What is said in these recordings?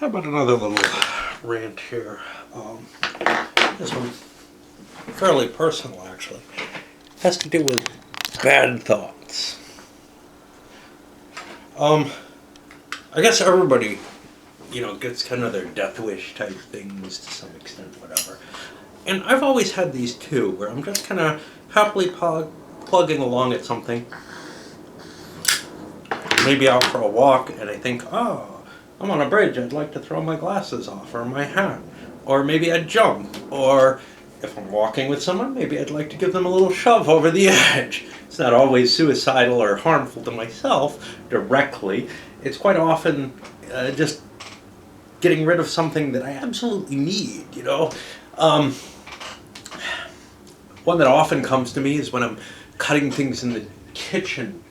How about another little rant here? This one, fairly personal actually, has to do with bad thoughts. I guess everybody, gets kind of their death wish type things to some extent, whatever. And I've always had these too, where I'm just kind of happily plugging along at something. Maybe out for a walk, and I think, oh, I'm on a bridge, I'd like to throw my glasses off, or my hat. Or maybe I'd jump, or if I'm walking with someone, maybe I'd like to give them a little shove over the edge. It's not always suicidal or harmful to myself directly. It's quite often just getting rid of something that I absolutely need, One that often comes to me is when I'm cutting things in the kitchen.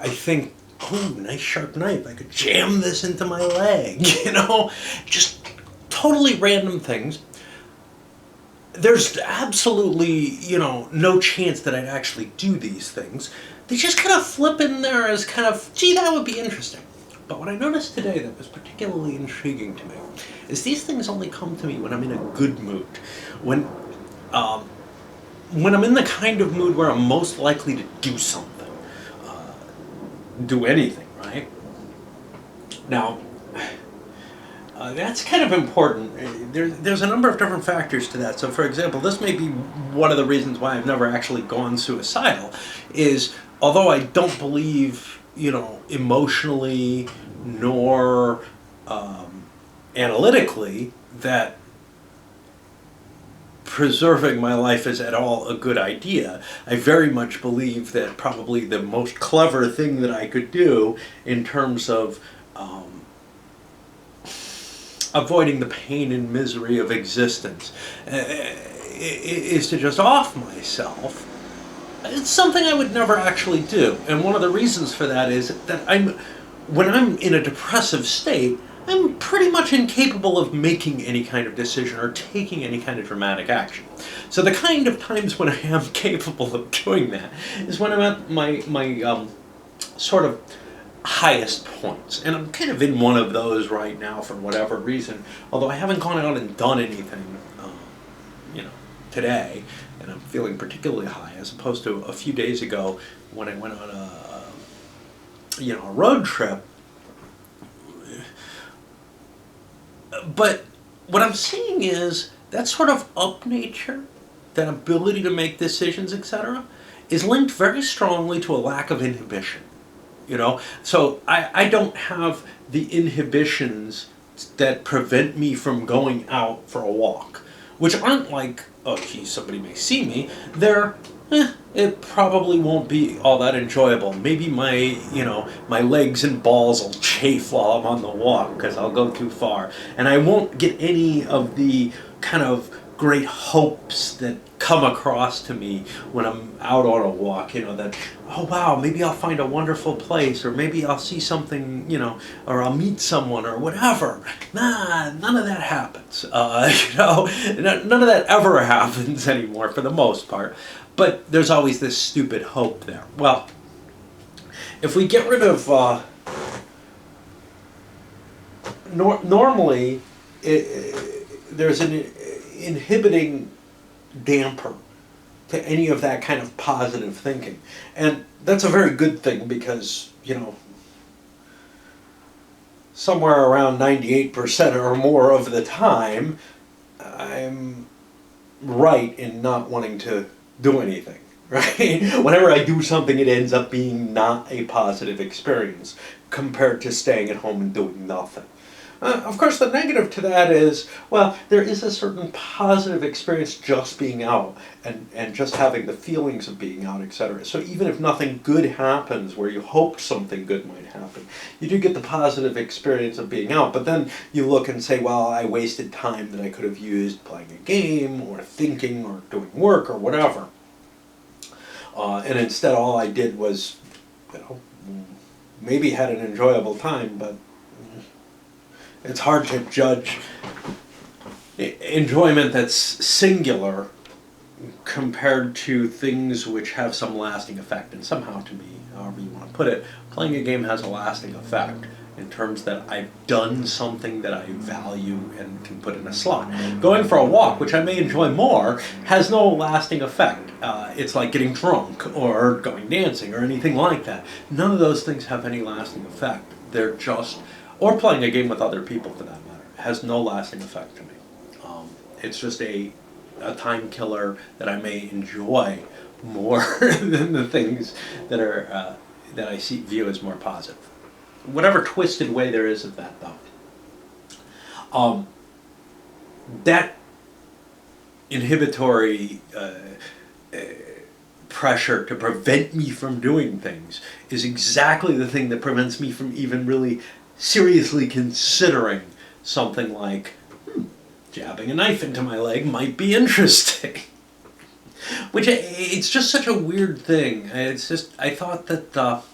I think, oh, nice sharp knife, I could jam this into my leg, Just totally random things. There's absolutely, no chance that I'd actually do these things. They just kind of flip in there as kind of, gee, that would be interesting. But what I noticed today that was particularly intriguing to me is these things only come to me when I'm in a good mood. When I'm in the kind of mood where I'm most likely to do something. Do anything, right? Now, that's kind of important. There's a number of different factors to that. So, for example, this may be one of the reasons why I've never actually gone suicidal, is although I don't believe, emotionally nor analytically that preserving my life is at all a good idea, I very much believe that probably the most clever thing that I could do in terms of avoiding the pain and misery of existence is to just off myself. It's something I would never actually do. And one of the reasons for that is that when I'm in a depressive state, I'm pretty much incapable of making any kind of decision or taking any kind of dramatic action. So the kind of times when I am capable of doing that is when I'm at my sort of highest points. And I'm kind of in one of those right now for whatever reason, although I haven't gone out and done anything, today, and I'm feeling particularly high as opposed to a few days ago when I went on a road trip. But what I'm seeing is that sort of up nature, that ability to make decisions, etc., is linked very strongly to a lack of inhibition. So I don't have the inhibitions that prevent me from going out for a walk, which aren't like, oh geez, somebody may see me. They're, it probably won't be all that enjoyable. Maybe my legs and balls will chafe while I'm on the walk because I'll go too far. And I won't get any of the kind of great hopes that come across to me when I'm out on a walk, that, oh wow, maybe I'll find a wonderful place, or maybe I'll see something, or I'll meet someone, or whatever. Nah, none of that happens. None of that ever happens anymore for the most part. But there's always this stupid hope there. Well, if we get rid of, normally, there's an inhibiting damper to any of that kind of positive thinking. And that's a very good thing because, somewhere around 98% or more of the time, I'm right in not wanting to do anything, right? Whenever I do something, it ends up being not a positive experience compared to staying at home and doing nothing. Of course, the negative to that is, well, there is a certain positive experience just being out and just having the feelings of being out, etc. So even if nothing good happens where you hoped something good might happen, you do get the positive experience of being out. But then you look and say, well, I wasted time that I could have used playing a game or thinking or doing work or whatever. And instead all I did was, maybe had an enjoyable time, but it's hard to judge enjoyment that's singular compared to things which have some lasting effect. And somehow, to me, however you want to put it, playing a game has a lasting effect. in terms that I've done something that I value and can put in a slot. Going for a walk, which I may enjoy more, has no lasting effect. It's like getting drunk or going dancing or anything like that. None of those things have any lasting effect. They're just, or playing a game with other people for that matter, has no lasting effect to me. It's just a time killer that I may enjoy more than the things that are that I view as more positive. Whatever twisted way there is of that, though, that inhibitory pressure to prevent me from doing things is exactly the thing that prevents me from even really seriously considering something like jabbing a knife into my leg might be interesting. Which, it's just such a weird thing. It's just, I thought that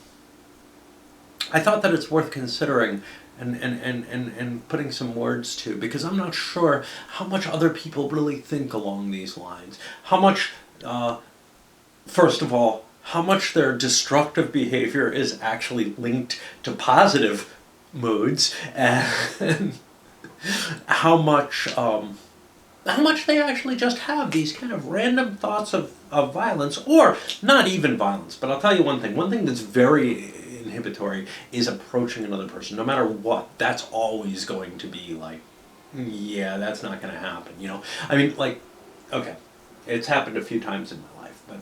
it's worth considering and putting some words to, because I'm not sure how much other people really think along these lines. How much, first of all, how much their destructive behavior is actually linked to positive moods, and how much they actually just have these kind of random thoughts of violence, or not even violence. But I'll tell you one thing. One thing that's very inhibitory is approaching another person. No matter what, that's always going to be like, yeah, that's not going to happen, you know? I mean, like, okay, it's happened a few times in my life, but,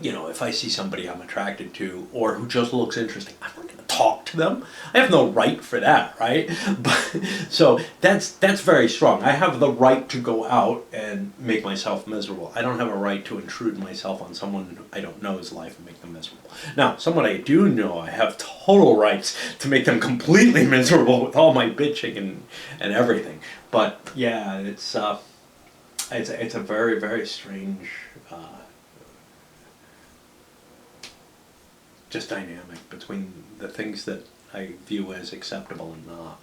you know, if I see somebody I'm attracted to or who just looks interesting, I'm not going to talk to them. I have no right for that, right? But, so that's very strong. I have the right to go out and make myself miserable. I don't have a right to intrude myself on someone I don't know's life and make them miserable. Now, someone I do know, I have total rights to make them completely miserable with all my bitching and everything. But yeah, it's a very, very strange just dynamic between the things that I view as acceptable and not.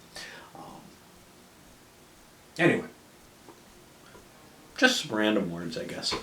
Anyway, just some random words, I guess.